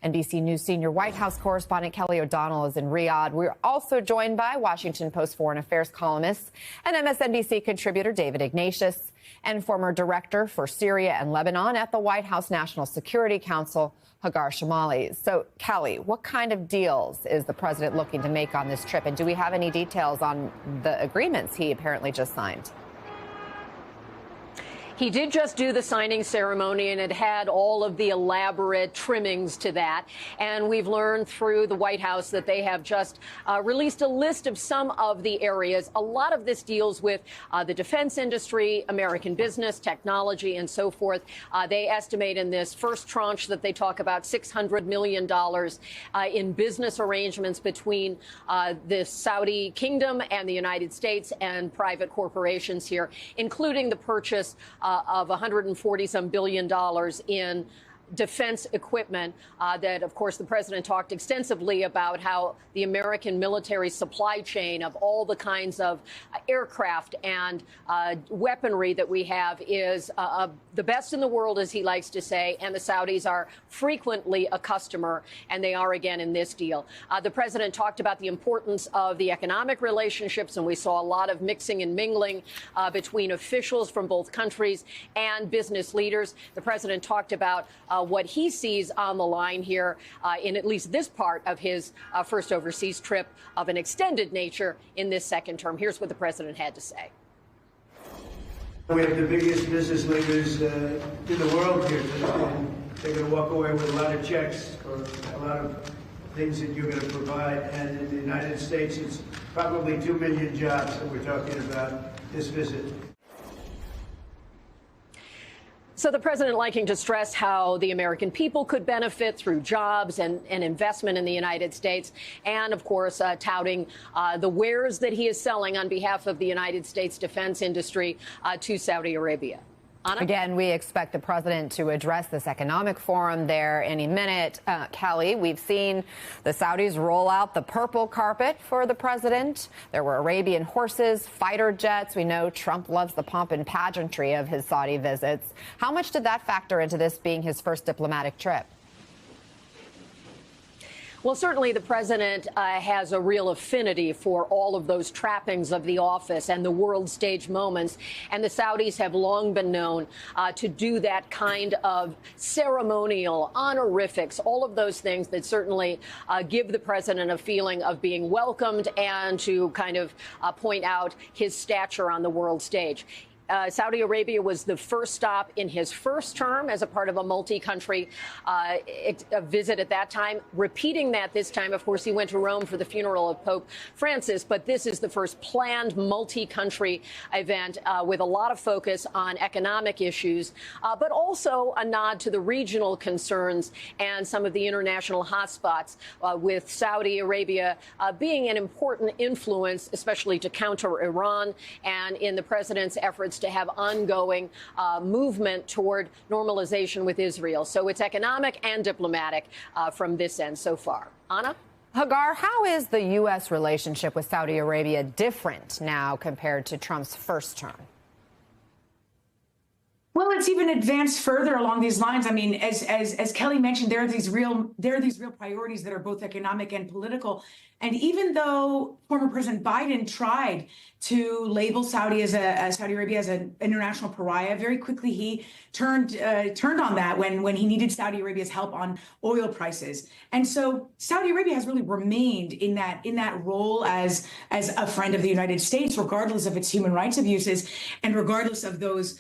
NBC News senior White House correspondent Kelly O'Donnell is in Riyadh. We're also joined by Washington Post foreign affairs columnist and MSNBC contributor David Ignatius and former director for Syria and Lebanon at the White House National Security Council, Hagar Chemali. So, Kelly, what kind of deals is the president looking to make on this trip? And do we have any details on the agreements he apparently just signed? He did just do the signing ceremony, and it had all of the elaborate trimmings to that. And we've learned through the White House that they have just released a list of some of the areas. A lot of this deals with the defense industry, American business, technology, and so forth. They estimate in this first tranche that they talk about $600 million in business arrangements between the Saudi kingdom and the United States and private corporations here, including the purchase of $140-some billion in defense equipment that, of course, the president talked extensively about how the American military supply chain of all the kinds of aircraft and weaponry that we have is the best in the world, as he likes to say, and the Saudis are frequently a customer, and they are again in this deal. The president talked about the importance of the economic relationships, and we saw a lot of mixing and mingling between officials from both countries and business leaders. The president talked about what he sees on the line here in at least this part of his first overseas trip of an extended nature in this second term. Here's what the president had to say. We have the biggest business leaders in the world here, and they're going to walk away with a lot of checks for a lot of things that you're going to provide. And in the United States, it's probably 2 million jobs that we're talking about this visit. So the president liking to stress how the American people could benefit through jobs and investment in the United States, and, of course, touting the wares that he is selling on behalf of the United States defense industry to Saudi Arabia. Anna? Again, we expect the president to address this economic forum there any minute. Kelly, we've seen the Saudis roll out the purple carpet for the president. There were Arabian horses, fighter jets. We know Trump loves the pomp and pageantry of his Saudi visits. How much did that factor into this being his first diplomatic trip? Well, certainly the president has a real affinity for all of those trappings of the office and the world stage moments. And the Saudis have long been known to do that kind of ceremonial, honorifics, all of those things that certainly give the president a feeling of being welcomed and to kind of point out his stature on the world stage. Saudi Arabia was the first stop in his first term as a part of a multi-country visit at that time. Repeating that this time, of course, he went to Rome for the funeral of Pope Francis, but this is the first planned multi-country event with a lot of focus on economic issues, but also a nod to the regional concerns and some of the international hotspots, with Saudi Arabia being an important influence, especially to counter Iran, and in the president's efforts to have ongoing movement toward normalization with Israel. So it's economic and diplomatic from this end so far. Anna? Hagar, how is the U.S. relationship with Saudi Arabia different now compared to Trump's first term? Well, it's even advanced further along these lines. I mean, as Kelly mentioned, there are these real priorities that are both economic and political. And even though former President Biden tried to label Saudi Arabia as an international pariah, very quickly he turned on that when he needed Saudi Arabia's help on oil prices. And so Saudi Arabia has really remained in that role as a friend of the United States, regardless of its human rights abuses and regardless of those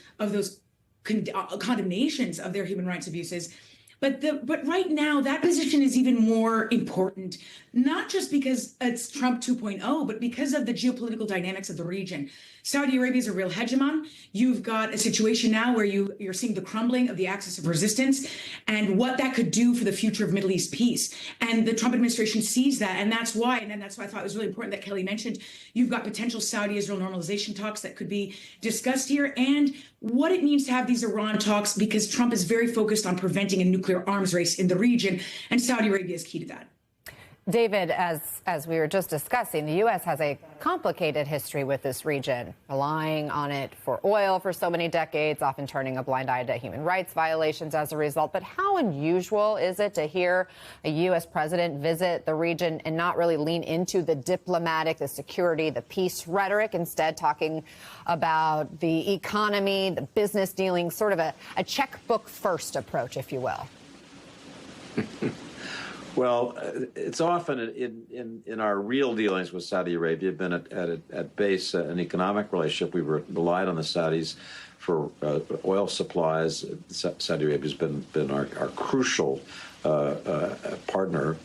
condemnations of their human rights abuses. But right now, that position is even more important, not just because it's Trump 2.0, but because of the geopolitical dynamics of the region. Saudi Arabia is a real hegemon. You've got a situation now where you're seeing the crumbling of the axis of resistance and what that could do for the future of Middle East peace. And the Trump administration sees that. And that's why I thought it was really important that Kelly mentioned you've got potential Saudi-Israel normalization talks that could be discussed here, and what it means to have these Iran talks, because Trump is very focused on preventing a nuclear arms race in the region, and Saudi Arabia is key to that. David, as we were just discussing, the U.S. has a complicated history with this region, relying on it for oil for so many decades, often turning a blind eye to human rights violations as a result. But how unusual is it to hear a U.S. president visit the region and not really lean into the diplomatic, the security, the peace rhetoric, instead talking about the economy, the business dealings, sort of a checkbook first approach, if you will? Well, it's often in our real dealings with Saudi Arabia been at base an economic relationship. We relied on the Saudis for oil supplies. Saudi Arabia has been our crucial partner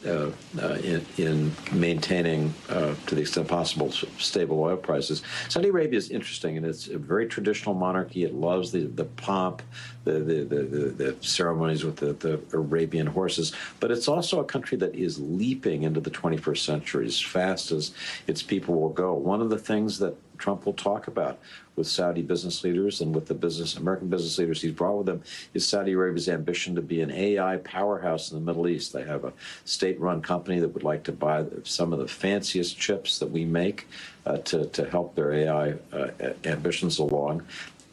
in maintaining, to the extent possible, stable oil prices. Saudi Arabia is interesting, and it's a very traditional monarchy. It loves the pomp, the ceremonies with the Arabian horses, but it's also a country that is leaping into the 21st century as fast as its people will go. One of the things that Trump will talk about with Saudi business leaders and with the American business leaders he's brought with him is Saudi Arabia's ambition to be an AI powerhouse in the Middle East. They have a state-run company that would like to buy some of the fanciest chips that we make to help their AI ambitions along.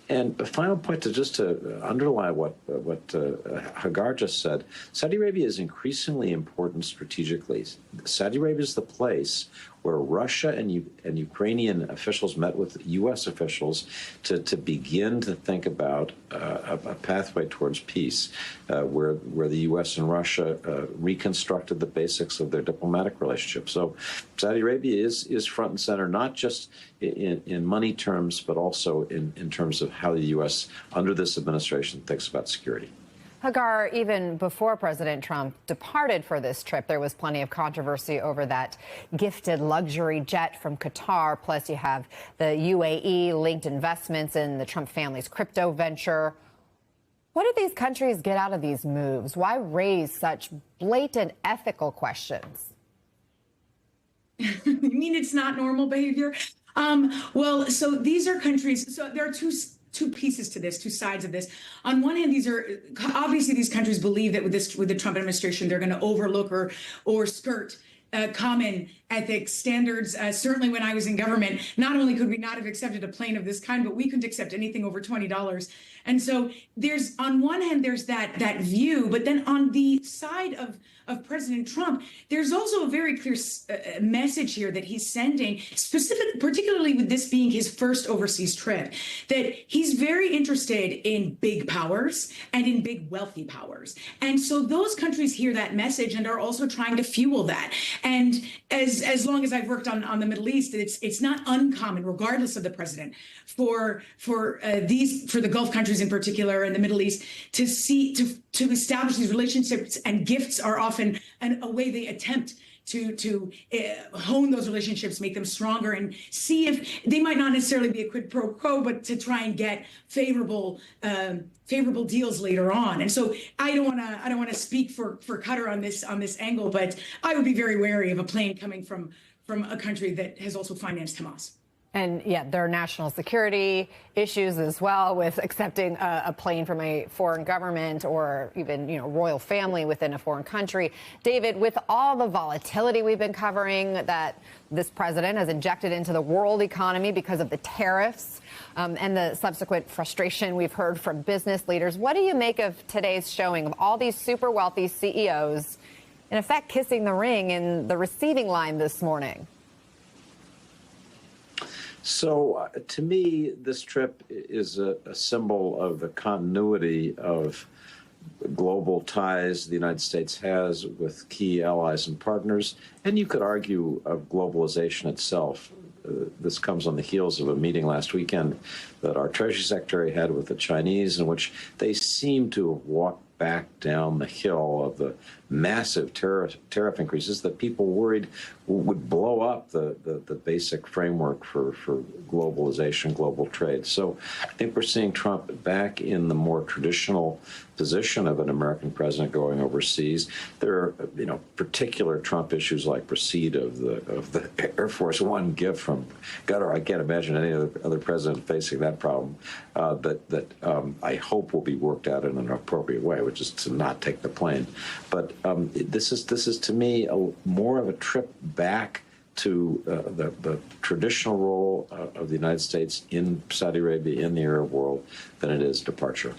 And a final point to underline what Hagar just said, Saudi Arabia is increasingly important strategically. Saudi Arabia is the place where Russia and Ukrainian officials met with U.S. officials to begin to think about a pathway towards peace, where the U.S. and Russia reconstructed the basics of their diplomatic relationship. So Saudi Arabia is front and center, not just in money terms, but also in terms of how the U.S. under this administration thinks about security. Hagar, even before President Trump departed for this trip, there was plenty of controversy over that gifted luxury jet from Qatar. Plus, you have the UAE linked investments in the Trump family's crypto venture. What do these countries get out of these moves? Why raise such blatant ethical questions? You mean it's not normal behavior? Well, so these are countries. So there are two pieces to this, two sides of this. On one hand, these countries believe that with the Trump administration, they're going to overlook or skirt common ethics standards. Certainly when I was in government, not only could we not have accepted a plane of this kind, but we couldn't accept anything over $20. And so on one hand, there's that view, but then on the side of President Trump, there's also a very clear message here that he's sending, particularly with this being his first overseas trip, that he's very interested in big powers and in big wealthy powers. And so those countries hear that message and are also trying to fuel that. And as long as I've worked on the Middle East, it's not uncommon, regardless of the president, for the Gulf countries in particular and the Middle East to establish these relationships, and gifts are often a way they attempt to hone those relationships, make them stronger, and see if they might not necessarily be a quid pro quo, but to try and get favorable deals later on. And so I don't want to speak for Qatar on this angle, but I would be very wary of a plane coming from a country that has also financed Hamas. And yeah, there are national security issues as well with accepting a plane from a foreign government or even, royal family within a foreign country. David, with all the volatility we've been covering that this president has injected into the world economy because of the tariffs and the subsequent frustration we've heard from business leaders, what do you make of today's showing of all these super wealthy CEOs, in effect, kissing the ring in the receiving line this morning? So to me, this trip is a symbol of the continuity of global ties the United States has with key allies and partners. And you could argue of globalization itself. This comes on the heels of a meeting last weekend that our Treasury Secretary had with the Chinese, in which they seem to have walked back down the hill of the massive tariff increases that people worried would blow up the basic framework for globalization, global trade. So I think we're seeing Trump back in the more traditional position of an American president going overseas. There are, particular Trump issues like receipt of the Air Force One gift from Qatar. I can't imagine any other president facing that problem. That I hope will be worked out in an appropriate way. which is to not take the plane. But this is to me more of a trip back to the traditional role of the United States in Saudi Arabia, in the Arab world, than it is departure.